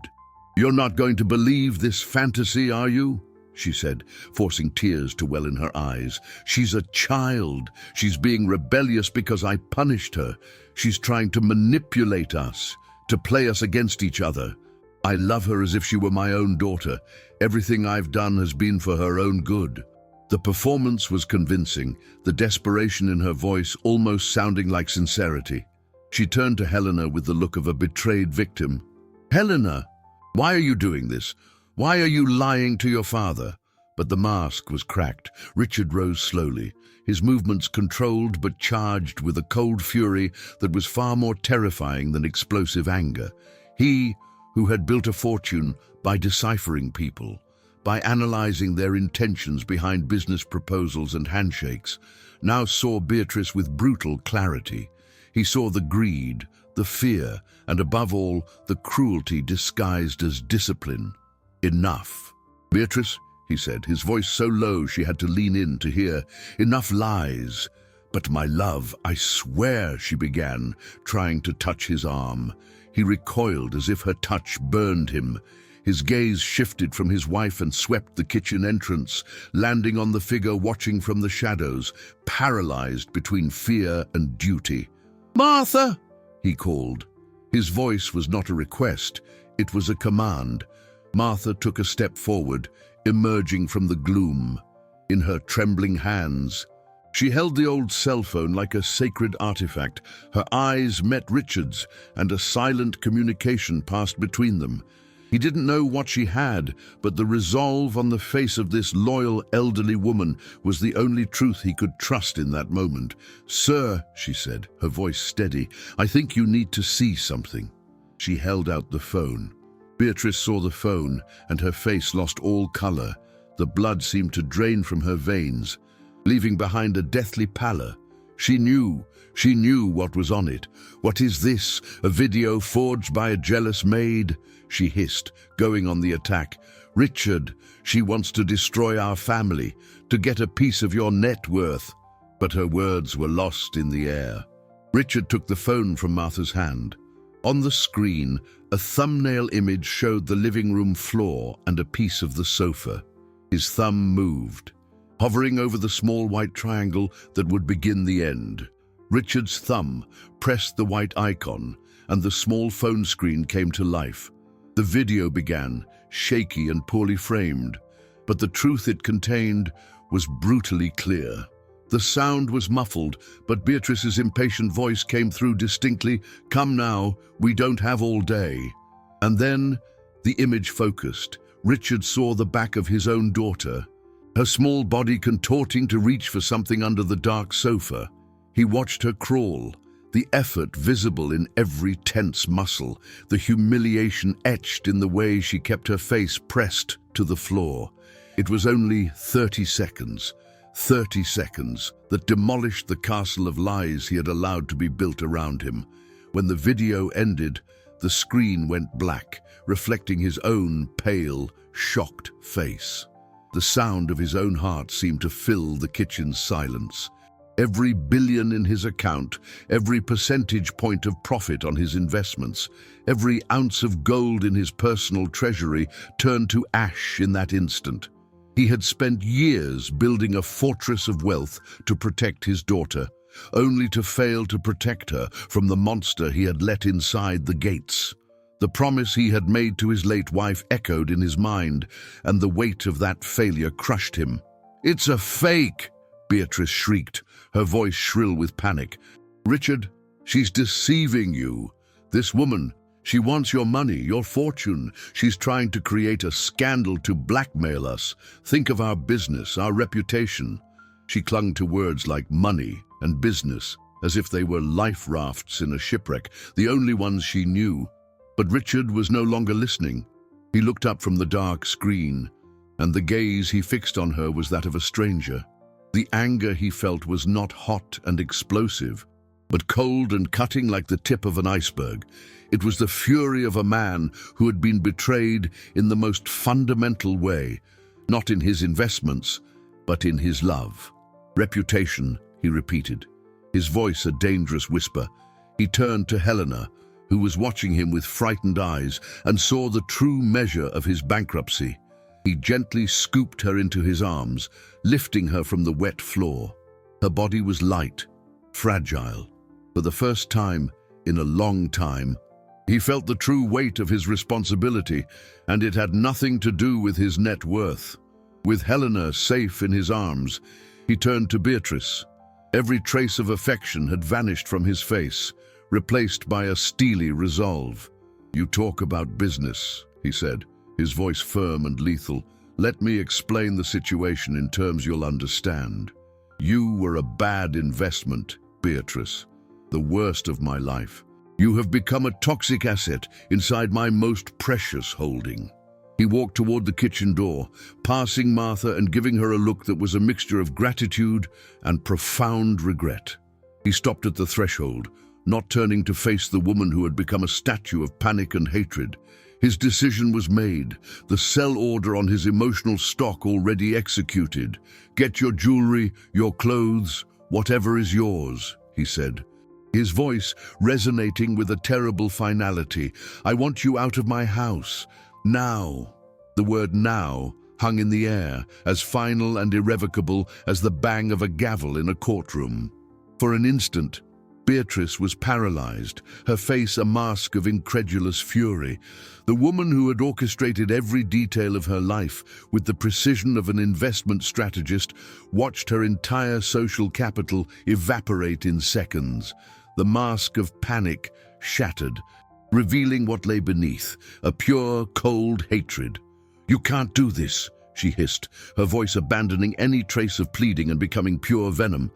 you're not going to believe this fantasy, are you?" she said, forcing tears to well in her eyes. "She's a child. She's being rebellious because I punished her. She's trying to manipulate us, to play us against each other. I love her as if she were my own daughter. Everything I've done has been for her own good." The performance was convincing, the desperation in her voice almost sounding like sincerity. She turned to Helena with the look of a betrayed victim. "Helena, why are you doing this? Why are you lying to your father?" But the mask was cracked. Richard rose slowly, his movements controlled but charged with a cold fury that was far more terrifying than explosive anger. He, who had built a fortune by deciphering people, by analyzing their intentions behind business proposals and handshakes, now saw Beatrice with brutal clarity. He saw the greed, the fear, and above all, the cruelty disguised as discipline. "Enough." "Beatrice," he said, his voice so low she had to lean in to hear. "Enough lies." "But my love, I swear," she began, trying to touch his arm. He recoiled as if her touch burned him. His gaze shifted from his wife and swept the kitchen entrance, landing on the figure watching from the shadows, paralyzed between fear and duty. "Martha!" he called. His voice was not a request, it was a command. Martha took a step forward, emerging from the gloom. In her trembling hands, she held the old cell phone like a sacred artifact. Her eyes met Richard's, and a silent communication passed between them. He didn't know what she had, but the resolve on the face of this loyal elderly woman was the only truth he could trust in that moment. "Sir," she said, her voice steady, "I think you need to see something." She held out the phone. Beatrice saw the phone, and her face lost all color. The blood seemed to drain from her veins, leaving behind a deathly pallor. She knew what was on it. "What is this? A video forged by a jealous maid?" she hissed, going on the attack. "Richard, she wants to destroy our family, to get a piece of your net worth." But her words were lost in the air. Richard took the phone from Martha's hand. On the screen, a thumbnail image showed the living room floor and a piece of the sofa. His thumb moved, hovering over the small white triangle that would begin the end. Richard's thumb pressed the white icon, and the small phone screen came to life. The video began, shaky and poorly framed, but the truth it contained was brutally clear. The sound was muffled, but Beatrice's impatient voice came through distinctly. "Come now, we don't have all day." And then the image focused. Richard saw the back of his own daughter, her small body contorting to reach for something under the dark sofa. He watched her crawl, the effort visible in every tense muscle, the humiliation etched in the way she kept her face pressed to the floor. It was only 30 seconds. 30 seconds that demolished the castle of lies he had allowed to be built around him. When the video ended, the screen went black, reflecting his own pale, shocked face. The sound of his own heart seemed to fill the kitchen's silence. Every billion in his account, every percentage point of profit on his investments, every ounce of gold in his personal treasury turned to ash in that instant. He had spent years building a fortress of wealth to protect his daughter, only to fail to protect her from the monster he had let inside the gates. The promise he had made to his late wife echoed in his mind, and the weight of that failure crushed him. "It's a fake!" Beatrice shrieked, her voice shrill with panic. "Richard, she's deceiving you. This woman, she wants your money, your fortune. She's trying to create a scandal to blackmail us. Think of our business, our reputation." She clung to words like money and business, as if they were life rafts in a shipwreck, the only ones she knew. But Richard was no longer listening. He looked up from the dark screen, and the gaze he fixed on her was that of a stranger. The anger he felt was not hot and explosive, but cold and cutting like the tip of an iceberg. It was the fury of a man who had been betrayed in the most fundamental way, not in his investments, but in his love. "Reputation," he repeated, his voice a dangerous whisper. He turned to Helena, who was watching him with frightened eyes and saw the true measure of his bankruptcy. He gently scooped her into his arms, lifting her from the wet floor. Her body was light, fragile. For the first time in a long time, he felt the true weight of his responsibility, and it had nothing to do with his net worth. With Helena safe in his arms, he turned to Beatrice. Every trace of affection had vanished from his face, replaced by a steely resolve. "You talk about business," he said, his voice firm and lethal. "Let me explain the situation in terms you'll understand. You were a bad investment, Beatrice, the worst of my life. You have become a toxic asset inside my most precious holding." He walked toward the kitchen door, passing Martha and giving her a look that was a mixture of gratitude and profound regret. He stopped at the threshold, not turning to face the woman who had become a statue of panic and hatred. His decision was made, the sell order on his emotional stock already executed. "Get your jewelry, your clothes, whatever is yours," he said, his voice resonating with a terrible finality. "I want you out of my house. Now." The word "now" hung in the air, as final and irrevocable as the bang of a gavel in a courtroom. For an instant, Beatrice was paralyzed, her face a mask of incredulous fury. The woman who had orchestrated every detail of her life with the precision of an investment strategist watched her entire social capital evaporate in seconds. The mask of panic shattered, revealing what lay beneath, a pure, cold hatred. "You can't do this," she hissed, her voice abandoning any trace of pleading and becoming pure venom.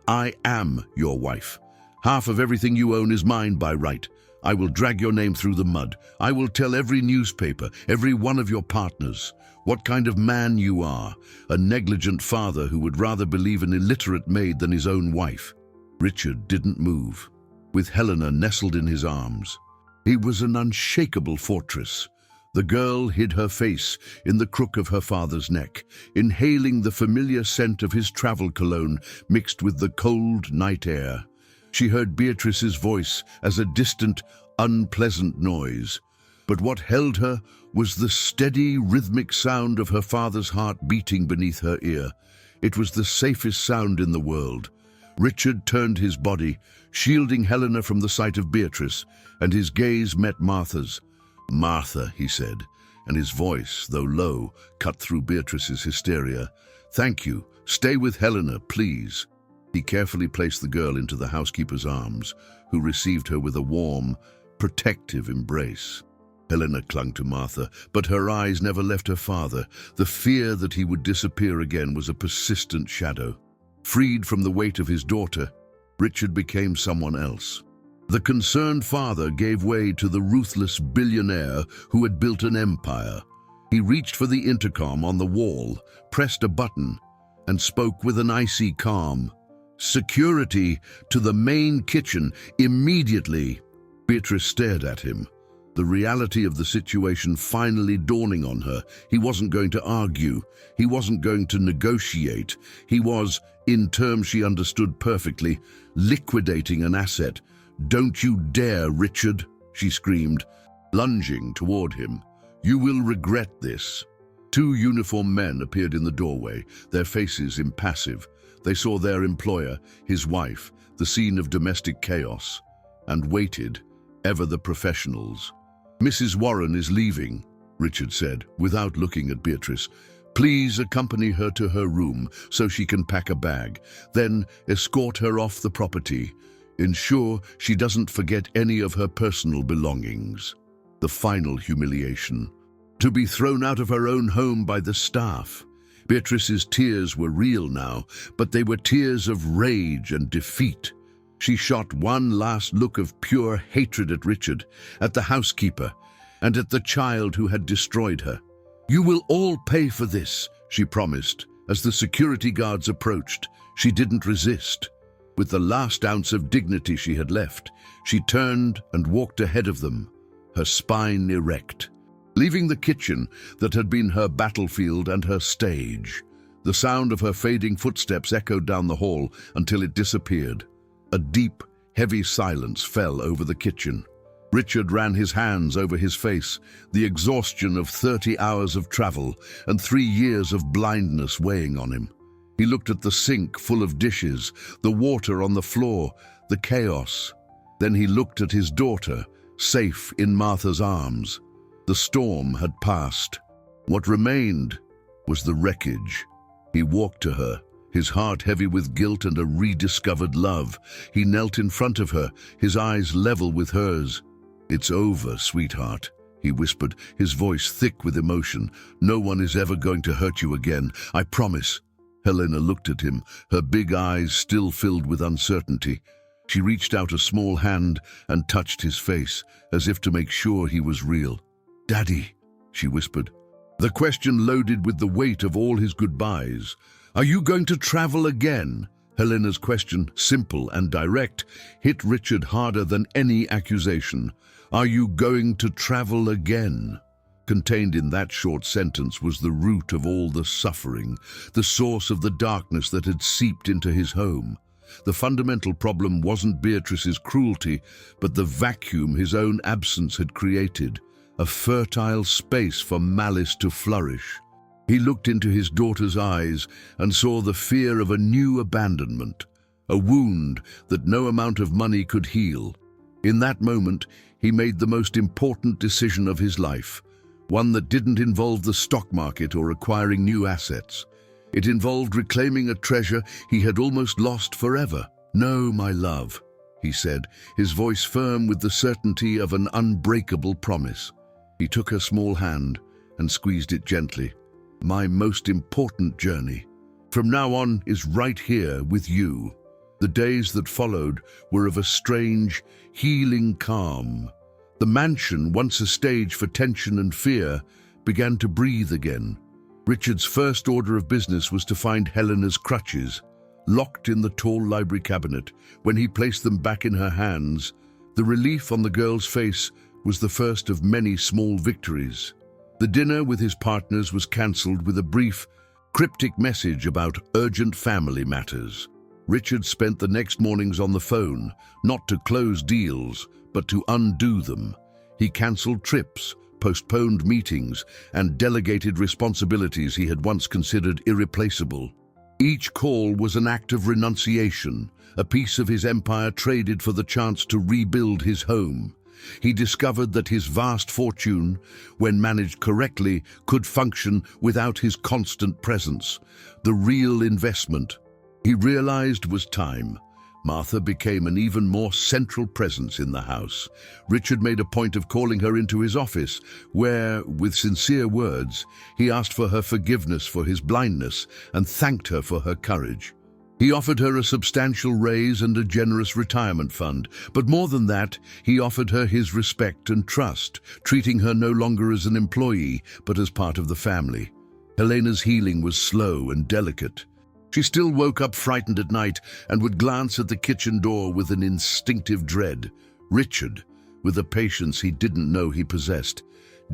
"I am your wife. Half of everything you own is mine by right. I will drag your name through the mud. I will tell every newspaper, every one of your partners, what kind of man you are, a negligent father who would rather believe an illiterate maid than his own wife." Richard didn't move, with Helena nestled in his arms. He was an unshakable fortress. The girl hid her face in the crook of her father's neck, inhaling the familiar scent of his travel cologne mixed with the cold night air. She heard Beatrice's voice as a distant, unpleasant noise. But what held her was the steady, rhythmic sound of her father's heart beating beneath her ear. It was the safest sound in the world. Richard turned his body, shielding Helena from the sight of Beatrice, and his gaze met Martha's. "Martha," he said, and his voice, though low, cut through Beatrice's hysteria. "Thank you. Stay with Helena, please." He carefully placed the girl into the housekeeper's arms, who received her with a warm, protective embrace. Helena clung to Martha, but her eyes never left her father. The fear that he would disappear again was a persistent shadow. Freed from the weight of his daughter, Richard became someone else. The concerned father gave way to the ruthless billionaire who had built an empire. He reached for the intercom on the wall, pressed a button, and spoke with an icy calm. "Security to the main kitchen, immediately!" Beatrice stared at him, the reality of the situation finally dawning on her. He wasn't going to argue. He wasn't going to negotiate. He was, in terms she understood perfectly, liquidating an asset. "Don't you dare, Richard," she screamed, lunging toward him. "You will regret this." Two uniformed men appeared in the doorway, their faces impassive. They saw their employer, his wife, the scene of domestic chaos, and waited, ever the professionals. "Mrs. Warren is leaving," Richard said, without looking at Beatrice. "Please accompany her to her room so she can pack a bag. Then escort her off the property. Ensure she doesn't forget any of her personal belongings." The final humiliation. To be thrown out of her own home by the staff. Beatrice's tears were real now, but they were tears of rage and defeat. She shot one last look of pure hatred at Richard, at the housekeeper, and at the child who had destroyed her. "You will all pay for this," she promised. As the security guards approached, she didn't resist. With the last ounce of dignity she had left, she turned and walked ahead of them, her spine erect. Leaving the kitchen that had been her battlefield and her stage, the sound of her fading footsteps echoed down the hall until it disappeared. A deep, heavy silence fell over the kitchen. Richard ran his hands over his face, the exhaustion of 30 hours of travel and 3 years of blindness weighing on him. He looked at the sink full of dishes, the water on the floor, the chaos. Then he looked at his daughter, safe in Martha's arms. The storm had passed. What remained was the wreckage. He walked to her, his heart heavy with guilt and a rediscovered love. He knelt in front of her, his eyes level with hers. "It's over, sweetheart," he whispered, his voice thick with emotion. "No one is ever going to hurt you again, I promise." Helena looked at him, her big eyes still filled with uncertainty. She reached out a small hand and touched his face, as if to make sure he was real. "Daddy," she whispered, the question loaded with the weight of all his goodbyes. "Are you going to travel again?" Helena's question, simple and direct, hit Richard harder than any accusation. "Are you going to travel again?" Contained in that short sentence was the root of all the suffering, the source of the darkness that had seeped into his home. The fundamental problem wasn't Beatrice's cruelty, but the vacuum his own absence had created, a fertile space for malice to flourish. He looked into his daughter's eyes and saw the fear of a new abandonment, a wound that no amount of money could heal. In that moment, he made the most important decision of his life, one that didn't involve the stock market or acquiring new assets. It involved reclaiming a treasure he had almost lost forever. "No, my love," he said, his voice firm with the certainty of an unbreakable promise. He took her small hand and squeezed it gently. "My most important journey, from now on, is right here with you." The days that followed were of a strange, healing calm. The mansion, once a stage for tension and fear, began to breathe again. Richard's first order of business was to find Helena's crutches, locked in the tall library cabinet. When he placed them back in her hands, the relief on the girl's face was the first of many small victories. The dinner with his partners was cancelled with a brief, cryptic message about urgent family matters. Richard spent the next mornings on the phone, not to close deals, but to undo them. He cancelled trips, postponed meetings, and delegated responsibilities he had once considered irreplaceable. Each call was an act of renunciation, a piece of his empire traded for the chance to rebuild his home. He discovered that his vast fortune, when managed correctly, could function without his constant presence. The real investment, he realized, was time. Martha became an even more central presence in the house. Richard made a point of calling her into his office, where, with sincere words, he asked for her forgiveness for his blindness and thanked her for her courage. He offered her a substantial raise and a generous retirement fund, but more than that, he offered her his respect and trust, treating her no longer as an employee, but as part of the family. Helena's healing was slow and delicate. She still woke up frightened at night and would glance at the kitchen door with an instinctive dread. Richard, with a patience he didn't know he possessed,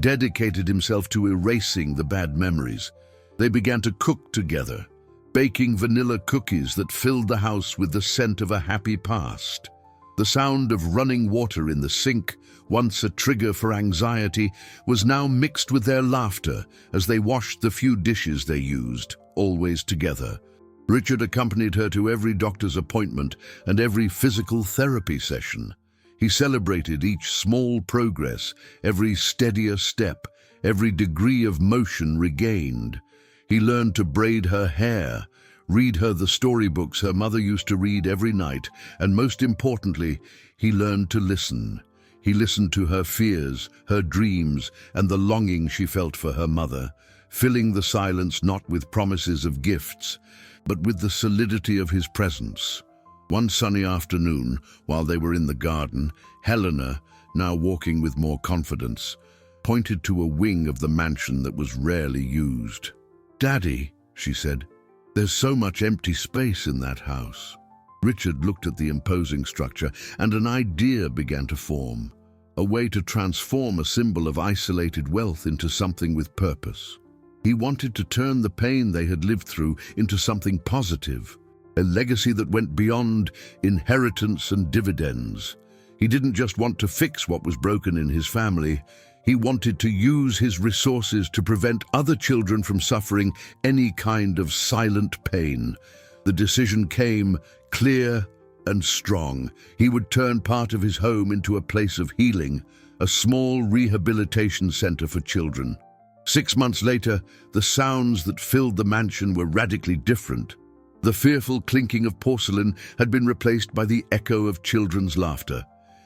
dedicated himself to erasing the bad memories. They began to cook together, baking vanilla cookies that filled the house with the scent of a happy past. The sound of running water in the sink, once a trigger for anxiety, was now mixed with their laughter as they washed the few dishes they used, always together. Richard accompanied her to every doctor's appointment and every physical therapy session. He celebrated each small progress, every steadier step, every degree of motion regained. He learned to braid her hair, read her the storybooks her mother used to read every night, and most importantly, he learned to listen. He listened to her fears, her dreams, and the longing she felt for her mother, filling the silence not with promises of gifts, but with the solidity of his presence. One sunny afternoon, while they were in the garden, Helena, now walking with more confidence, pointed to a wing of the mansion that was rarely used. "Daddy," she said, "there's so much empty space in that house." Richard looked at the imposing structure, and an idea began to form, a way to transform a symbol of isolated wealth into something with purpose. He wanted to turn the pain they had lived through into something positive, a legacy that went beyond inheritance and dividends. He didn't just want to fix what was broken in his family. He wanted to use his resources to prevent other children from suffering any kind of silent pain. The decision came clear and strong. He would turn part of his home into a place of healing, a small rehabilitation center for children. 6 months later, the sounds that filled the mansion were radically different. The fearful clinking of porcelain had been replaced by the echo of children's laughter,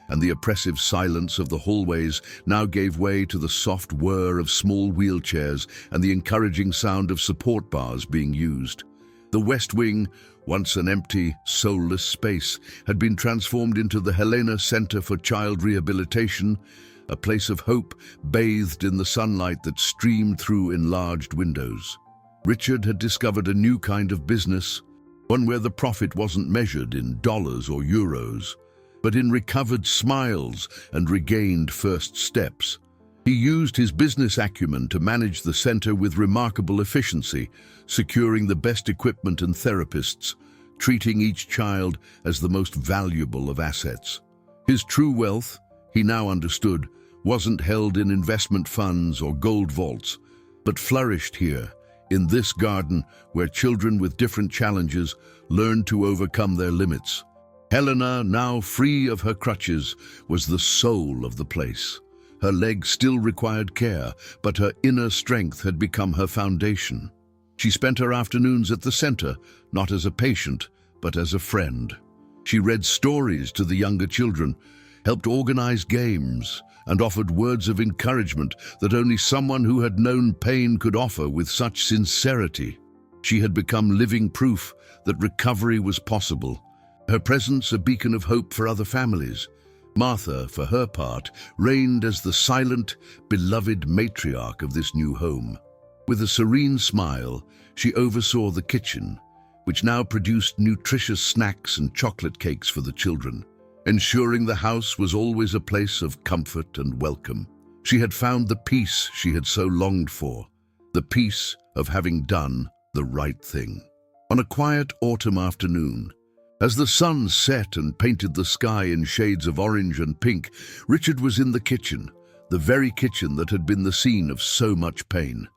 and the oppressive silence of the hallways now gave way to the soft whir of small wheelchairs and the encouraging sound of support bars being used. The West Wing, once an empty, soulless space, had been transformed into the Helena Center for Child Rehabilitation, a place of hope bathed in the sunlight that streamed through enlarged windows. Richard had discovered a new kind of business, one where the profit wasn't measured in dollars or euros, but in recovered smiles and regained first steps. He used his business acumen to manage the center with remarkable efficiency, securing the best equipment and therapists, treating each child as the most valuable of assets. His true wealth, he now understood, wasn't held in investment funds or gold vaults, but flourished here, in this garden where children with different challenges learned to overcome their limits. Helena, now free of her crutches, was the soul of the place. Her legs still required care, but her inner strength had become her foundation. She spent her afternoons at the center, not as a patient, but as a friend. She read stories to the younger children, helped organize games, and offered words of encouragement that only someone who had known pain could offer with such sincerity. She had become living proof that recovery was possible, her presence a beacon of hope for other families. Martha, for her part, reigned as the silent, beloved matriarch of this new home. With a serene smile, she oversaw the kitchen, which now produced nutritious snacks and chocolate cakes for the children, ensuring the house was always a place of comfort and welcome. She had found the peace she had so longed for, the peace of having done the right thing. On a quiet autumn afternoon, as the sun set and painted the sky in shades of orange and pink, Richard was in the kitchen, the very kitchen that had been the scene of so much pain.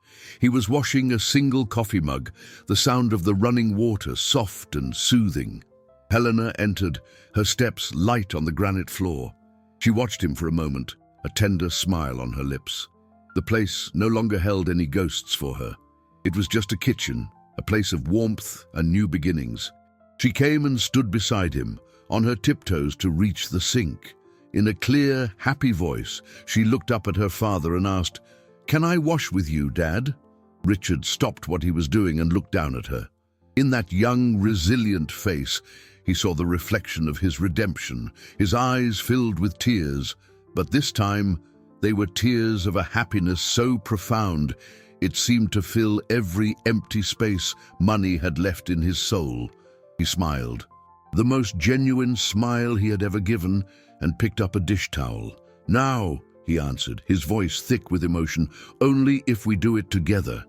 He was washing a single coffee mug, the sound of the running water soft and soothing. Helena entered, her steps light on the granite floor. She watched him for a moment, a tender smile on her lips. The place no longer held any ghosts for her. It was just a kitchen, a place of warmth and new beginnings. She came and stood beside him, on her tiptoes to reach the sink. In a clear, happy voice, she looked up at her father and asked, "Can I wash with you, Dad?" Richard stopped what he was doing and looked down at her. In that young, resilient face, he saw the reflection of his redemption, his eyes filled with tears, but this time they were tears of a happiness so profound it seemed to fill every empty space money had left in his soul. He smiled, the most genuine smile he had ever given, and picked up a dish towel. "Now," he answered, his voice thick with emotion, "only if we do it together."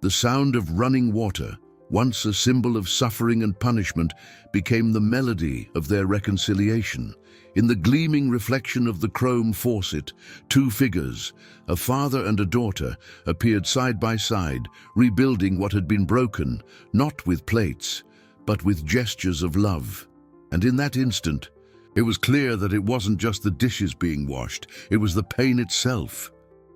The sound of running water, once a symbol of suffering and punishment, became the melody of their reconciliation. In the gleaming reflection of the chrome faucet, two figures, a father and a daughter, appeared side by side, rebuilding what had been broken, not with plates, but with gestures of love. And in that instant, it was clear that it wasn't just the dishes being washed, it was the pain itself.